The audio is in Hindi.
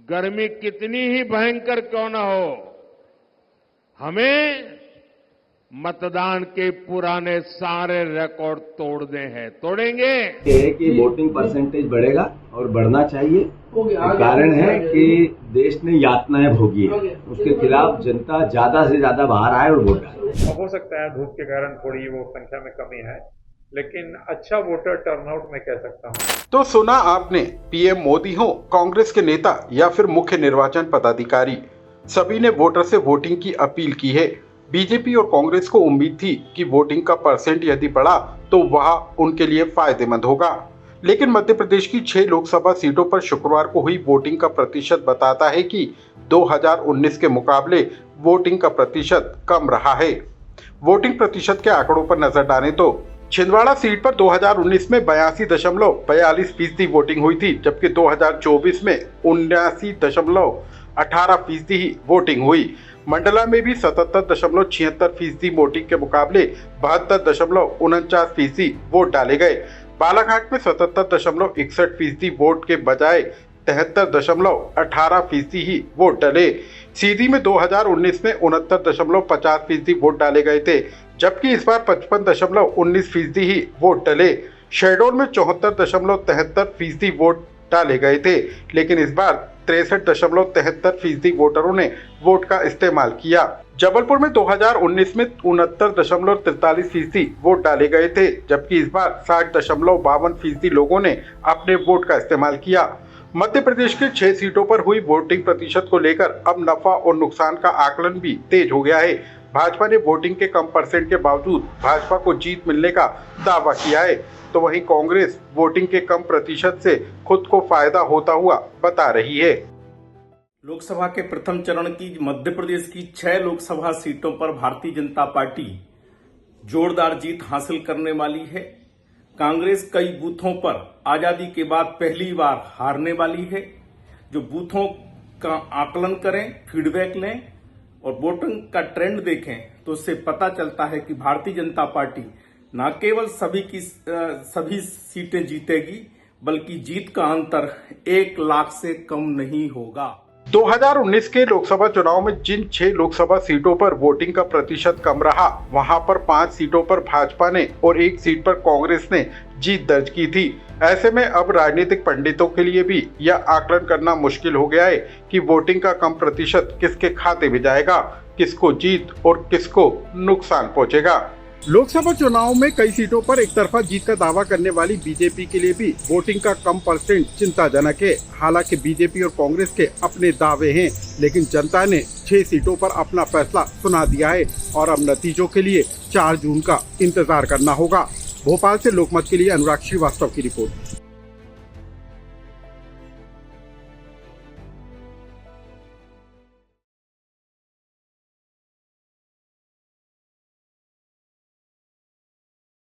गर्मी कितनी ही भयंकर क्यों न हो, हमें मतदान के पुराने सारे रिकॉर्ड तोड़ने हैं। तोड़ेंगे कि वोटिंग परसेंटेज बढ़ेगा और बढ़ना चाहिए। कारण है कि देश ने यातनाएं भोगी है, उसके खिलाफ जनता ज्यादा से ज्यादा बाहर आए और वोट डाले। हो सकता है धूप के कारण थोड़ी वो संख्या में कमी है, लेकिन अच्छा वोटर टर्नआउट मैं कह सकता हूँ। तो सुना आपने, पीएम मोदी हो, कांग्रेस के नेता या फिर मुख्य निर्वाचन पदाधिकारी, सभी ने वोटर से वोटिंग की अपील की है। बीजेपी और कांग्रेस को उम्मीद थी कि वोटिंग का परसेंट यदि बढ़ा तो वह उनके लिए फायदेमंद होगा, लेकिन मध्य प्रदेश की 6 लोकसभा सीटों पर शुक्रवार को हुई वोटिंग का प्रतिशत बताता है कि 2019 के मुकाबले वोटिंग का प्रतिशत कम रहा है। वोटिंग प्रतिशत के आंकड़ों पर नजर डालें तो छिंदवाड़ा सीट पर 2019 में 82.42% वोटिंग हुई थी, जबकि 2024 में 79.18% ही वोटिंग हुई। मंडला में भी 77.76% वोटिंग के मुकाबले 72.49% वोट डाले गए। बालाघाट में 77.61% वोट के बजाय 73.18% ही वोट डले। सीधी में 2019 में 69.50% वोट डाले गए थे, जबकि इस बार 55.19% ही वोट डले। शहडोल में 74.73% वोट डाले गए थे, लेकिन इस बार 63.73% वोटरों ने वोट का इस्तेमाल किया। जबलपुर में 2019 में 69.43% वोट डाले गए थे, जबकि इस बार 60.52% लोगों ने अपने वोट का इस्तेमाल किया। मध्य प्रदेश के 6 सीटों पर हुई वोटिंग प्रतिशत को लेकर अब नफा और नुकसान का आकलन भी तेज हो गया है। भाजपा ने वोटिंग के कम परसेंट के बावजूद भाजपा को जीत मिलने का दावा किया है, तो वहीं कांग्रेस वोटिंग के कम प्रतिशत से खुद को फायदा होता हुआ बता रही है। लोकसभा के प्रथम चरण की मध्य प्रदेश की 6 लोकसभा सीटों पर भारतीय जनता पार्टी जोरदार जीत हासिल करने वाली है। कांग्रेस कई बूथों पर आजादी के बाद पहली बार हारने वाली है। जो बूथों का आकलन करें, फीडबैक लें और वोटिंग का ट्रेंड देखें तो उससे पता चलता है कि भारतीय जनता पार्टी न केवल सभी सीटें जीतेगी, बल्कि जीत का अंतर 1 लाख से कम नहीं होगा। 2019 के लोकसभा चुनाव में जिन 6 लोकसभा सीटों पर वोटिंग का प्रतिशत कम रहा, वहां पर 5 सीटों पर भाजपा ने और 1 सीट पर कांग्रेस ने जीत दर्ज की थी। ऐसे में अब राजनीतिक पंडितों के लिए भी यह आकलन करना मुश्किल हो गया है कि वोटिंग का कम प्रतिशत किसके खाते में जाएगा, किसको जीत और किसको नुकसान पहुंचेगा। लोकसभा चुनाव में कई सीटों पर एक तरफा जीत का दावा करने वाली बीजेपी के लिए भी वोटिंग का कम परसेंट चिंताजनक है। हालांकि बीजेपी और कांग्रेस के अपने दावे हैं, लेकिन जनता ने 6 सीटों पर अपना फैसला सुना दिया है और अब नतीजों के लिए 4 जून का इंतजार करना होगा। भोपाल से लोकमत के लिए अनुराग श्रीवास्तव की रिपोर्ट।